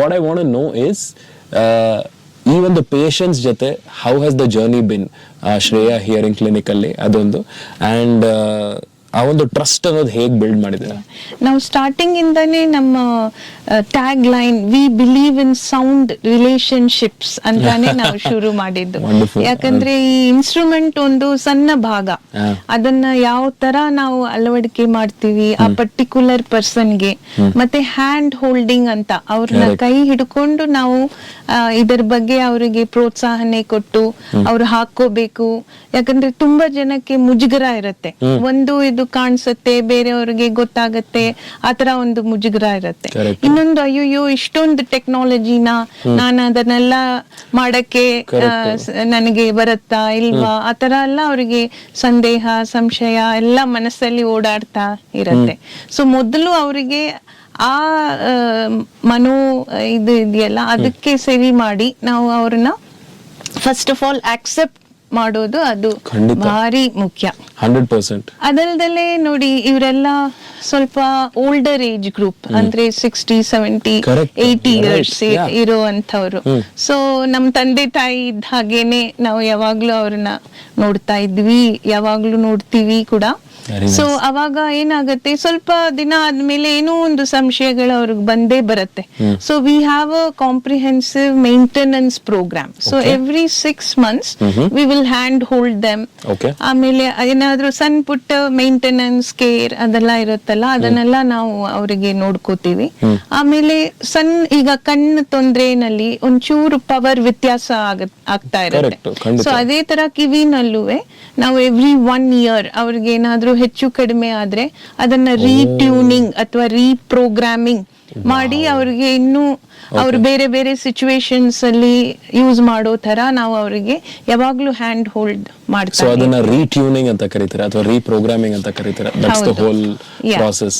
What I want to know is ಈ ಒಂದು patients ಜೊತೆ how has the journey been Shreya hearing clinic ಅಲ್ಲಿ ಅದೊಂದು, ಅಂಡ್ ಆ ಒಂದು ಟ್ರಸ್ಟ್ ಅನ್ನೋದು ಹೇಗೆ ಬಿಲ್ಡ್ ಮಾಡಿದ್ದೀರಾ? ನಾವು ಸ್ಟಾರ್ಟಿಂಗ್ ಇಂದಾನೇ ನಮ್ಮ tag line we believe in sound relationships ಅಂತಾನೆ ನಾವು ಶುರು ಮಾಡಿದ್ದು. ಯಾಕಂದ್ರೆ ಈ ಇನ್ಸ್ಟ್ರೂಮೆಂಟ್ ಒಂದು ಸಣ್ಣ ಭಾಗ, ಅದನ್ನ ಯಾವ ತರ ನಾವು ಅಳವಡಿಕೆ ಮಾಡ್ತೀವಿ ಆ ಪರ್ಟಿಕ್ಯುಲರ್ ಪರ್ಸನ್ಗೆ, ಮತ್ತೆ ಹ್ಯಾಂಡ್ ಹೋಲ್ಡಿಂಗ್ ಅಂತ ಅವ್ರನ್ನ ಕೈ ಹಿಡ್ಕೊಂಡು ನಾವು ಇದರ ಬಗ್ಗೆ ಅವರಿಗೆ ಪ್ರೋತ್ಸಾಹನೆ ಕೊಟ್ಟು ಅವ್ರು ಹಾಕೋಬೇಕು. ಯಾಕಂದ್ರೆ ತುಂಬಾ ಜನಕ್ಕೆ ಮುಜುಗರ ಇರುತ್ತೆ, ಒಂದು ಇದು ಕಾಣಿಸುತ್ತೆ ಬೇರೆಯವ್ರಿಗೆ ಗೊತ್ತಾಗತ್ತೆ ಆತರ ಒಂದು ಮುಜುಗರ ಇರುತ್ತೆ. ಇನ್ನೊಂದು ಅಯ್ಯೋ ಇಷ್ಟೊಂದು ಟೆಕ್ನಾಲಜಿನ ನಾನು ಅದನ್ನೆಲ್ಲ ಮಾಡಕ್ಕೆ ನನಗೆ ಬರುತ್ತಾ ಇಲ್ವಾ ಆತರ ಎಲ್ಲ ಅವರಿಗೆ ಸಂದೇಹ ಸಂಶಯ ಎಲ್ಲ ಮನಸ್ಸಲ್ಲಿ ಓಡಾಡ್ತಾ ಇರತ್ತೆ. ಸೊ ಮೊದಲು ಅವರಿಗೆ ಆ ಮನೋ ಇದು ಇದೆಯಲ್ಲ ಅದಕ್ಕೆ ಸರಿ ಮಾಡಿ ನಾವು ಅವ್ರನ್ನ ಫಸ್ಟ್ ಆಫ್ ಆಲ್ ಆಕ್ಸೆಪ್ಟ್ ಮಾಡೋದು ಅದು ಭಾರಿ ಮುಖ್ಯ. 100%. ಅದಲ್ದಲೆ ನೋಡಿ ಇವರೆಲ್ಲ ಸ್ವಲ್ಪ ಓಲ್ಡರ್ ಏಜ್ ಗ್ರೂಪ್, ಅಂದ್ರೆ 60, 70, 80 ಇಯರ್ಸ್ ಇರುವಂತವ್ರು. ಸೊ ನಮ್ ತಂದೆ ತಾಯಿ ಇದ್ದ ಹಾಗೇನೆ ನಾವು ಯಾವಾಗ್ಲೂ ಅವ್ರನ್ನ ನೋಡ್ತಾ ಇದ್ವಿ, ಯಾವಾಗ್ಲೂ ನೋಡ್ತೀವಿ ಕೂಡ. ಸೊ ಅವಾಗ ಏನಾಗತ್ತೆ, ಸ್ವಲ್ಪ ದಿನ ಆದ್ಮೇಲೆ ಏನೋ ಒಂದು ಸಂಶಯಗಳು ಅವ್ರಿಗೆ ಬಂದೇ ಬರುತ್ತೆ. So we have a comprehensive maintenance program. So every 6 months we will hand hold them. ಆಮೇಲೆ ಏನಾದ್ರೂ ಸಣ್ಣ ಪುಟ್ಟ ಮೇಂಟೆನೆನ್ಸ್ ಕೇರ್ ಅದೆಲ್ಲ ಇರುತ್ತಲ್ಲ ಅದನ್ನೆಲ್ಲ ನಾವು ಅವರಿಗೆ ನೋಡ್ಕೋತೀವಿ. ಆಮೇಲೆ ಈಗ ಕಣ್ಣು ತೊಂದ್ರೆನಲ್ಲಿ ಒಂಚೂರು ಪವರ್ ವ್ಯತ್ಯಾಸ ಆಗ್ತಾ ಇರುತ್ತೆ. ಸೊ ಅದೇ ತರ ಕಿವಿನಲ್ಲೂ ನಾವು ಎವ್ರಿ 1 year ಅವ್ರಿಗೆ ಏನಾದ್ರೂ ಹೆಚ್ಚು ಕಡಿಮೆ ಆದ್ರೆ ಅದನ್ನ ರೀಟ್ಯೂನಿಂಗ್ ಅಥವಾ ರೀಪ್ರೋಗ್ರಾಮಿಂಗ್ ಮಾಡಿ ಅವ್ರಿಗೆ ಇನ್ನೂ ಅವ್ರು ಬೇರೆ ಬೇರೆ ಸಿಚುವೇಶನ್ಸ್ ಅಲ್ಲಿ ಯೂಸ್ ಮಾಡೋ ತರ ನಾವು ಅವರಿಗೆ ಯಾವಾಗ್ಲೂ ಹ್ಯಾಂಡ್ ಹೋಲ್ಡ್ ಮಾಡ್ತೀವಿ. ಸೊ ಅದನ್ನ ರೀಟ್ಯೂನಿಂಗ್ ಅಂತ ಕರೀತೀರಾ ಅಥವಾ ರೀಪ್ರೋಗ್ರಾಮಿಂಗ್ ಅಂತ ಕರೀತೀರಾ? That's the whole process.